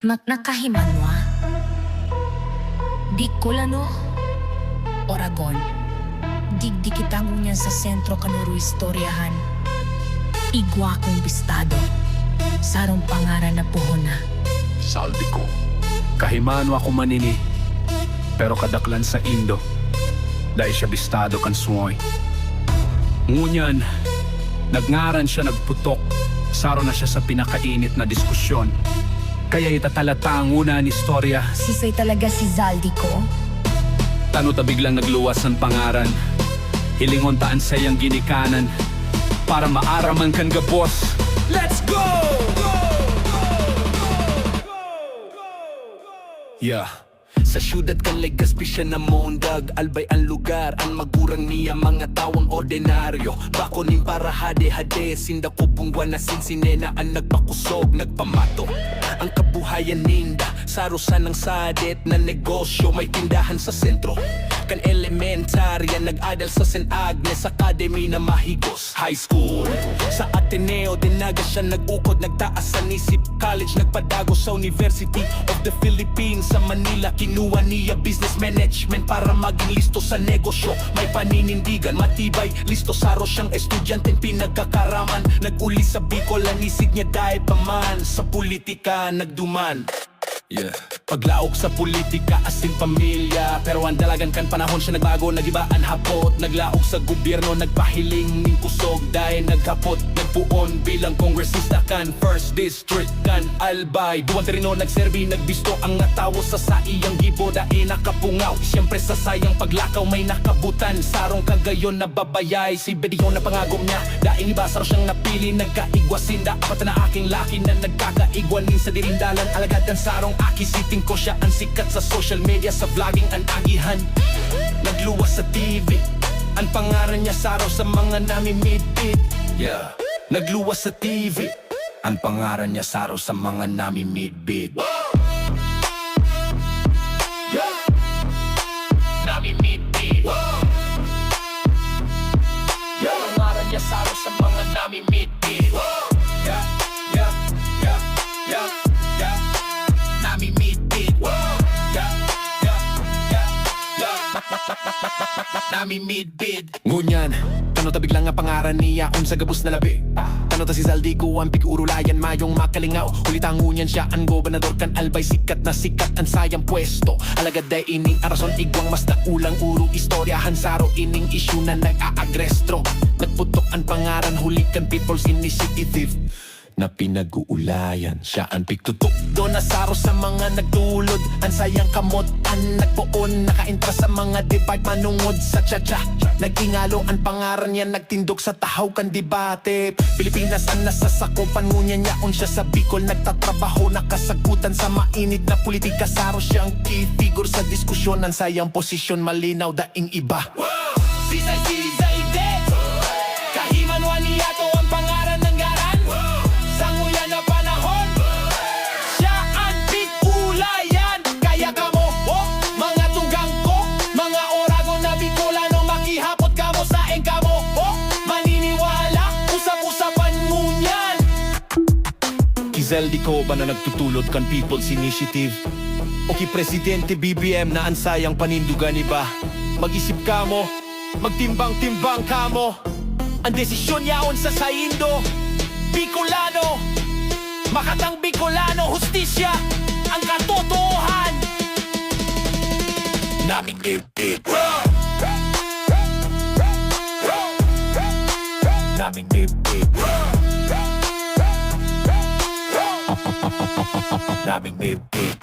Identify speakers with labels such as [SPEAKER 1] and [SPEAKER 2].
[SPEAKER 1] Nakahimanwa, Bicolano, Oragon. Digdikitang unyan sa sentro kanuro istoryahan. Igwa kong bistado, sarong pangaran na puhona.
[SPEAKER 2] Saldi ko, kahimano ako manini, pero kadaklan sa Indo, dahil siya bistado kan sumoy. Ngunyan, nagngaran siya nagputok, saro na siya sa pinakainit na diskusyon. Kaya itatalata ang una ni istorya.
[SPEAKER 1] Sisay talaga si Zaldico.
[SPEAKER 2] Tano ta biglang nagluwas ng pangaran, hilingon taan sayang ginikanan, para maaraman kan gabos. Let's go! Yeah. Sa syudad kan Legazpi siya namondag, albay ang lugar, ang magurang niya mga tawang ordinaryo. Bakonin para hade-hade, sinda ko pungwan na sinsinena ang nagpakusog, nagpamato. Ang kabuhayan ninda, sarusan ng sadet na negosyo, may tindahan sa sentro. Kan elementarya, nag-adal sa St. Agnes Academy na mahigos high school. Sa Ateneo, dinaga siya nag-ukod, nagtaas sa Nisip College, nagpadago sa University of the Philippines sa Manila. Kinuha niya business management para maging listo sa negosyo. May paninindigan, matibay, listo saro siyang estudyante, pinagkakaraman. Nag-uli sa Bicol, anisig niya dahil paman sa politika nagduman. Yeah. Paglaok sa politika asin pamilya, pero ang dalagan kan panahon siya nagbago, nagibaan hapot. Naglaok sa gobyerno, nagpahiling ning kusog, dahil naghapot, nagpuon bilang kongresista kan First District kan Albay. Duwan Terino nagserbi, nagbisto ang natawo sa saiyang gibo, dahil nakapungaw. Siyempre sa sayang paglakaw may nakabutan, sarong kagayon na babayay. Si Bedion na pangagom niya, dahil ibasar siyang napili, nagkaigwasinda. Apat na aking laki na nagkakaigwanin sa dirindalan, alagad ng sarong akisiting ko siya ang sikat sa social media, sa vlogging ang agihan. Nagluwas sa TV, ang pangaran niya saraw sa mga nami-midbit. Yeah. Nagluwas sa TV, ang pangaran niya saraw sa mga nami-midbit. Yeah. Nami-midbit. Yeah. Pangaran niya saraw sa mga nami-midbit. Yeah. Yeah. Yeah. Yeah. Yeah. Nami-midbit. Yeah. Yeah. Yeah. Yeah. Nami-midbit. Ngunyan, tano ta biglang nga pangaran niya unsa gabus na labi. Tano ta si Zaldico ang pig-urulayan, mayong makalingaw. Ulitang ngunyan siya ang gobernador kan Albay, sikat na sikat ang sayang pwesto. Alagad day ining arason igwang mas ulang uro istoryahan, saro ining isyu na nag-aagrestro. Nagputok ang pangaran, hulikan People's Initiative na pinag-uulayan. Siya ang pigtutok do na saro sa mga nagdulod, ang sayang kamot ang nagpuon, nakaintra sa mga debate manungod sa tsa-tsa. Nagingalo ang pangaran niya, nagtindog sa tahaw kan debate. Pilipinas ang nasasakupan, ngunya niyaon siya sa Bicol, nagtatrabaho, nakasagutan sa mainit na politika. Saro siyang key figure sa diskusyon, ang sayang posisyon malinaw daing iba. Sisay de kahimanwa niya to ang pangaran ng garan. Sanguyan na panahon, siya ang big-ulayan. Kaya kamo, oh, mga tunggang ko, mga Oragon na Bicolano, makihapot kamo sa engkamo, oh, maniniwala, usap-usapan mo niyan. Zaldico ba na nagtutulod kan People's Initiative? O ki Presidente BBM na ansayang panindugan iba? Mag-isip kamo, magtimbang-timbang kamo. Ang desisyon yaon sa Saindo, Bicolano, makatang Bicolano, hustisya ang katotohan. Naming dibdib, naming dibdib, naming dibdib.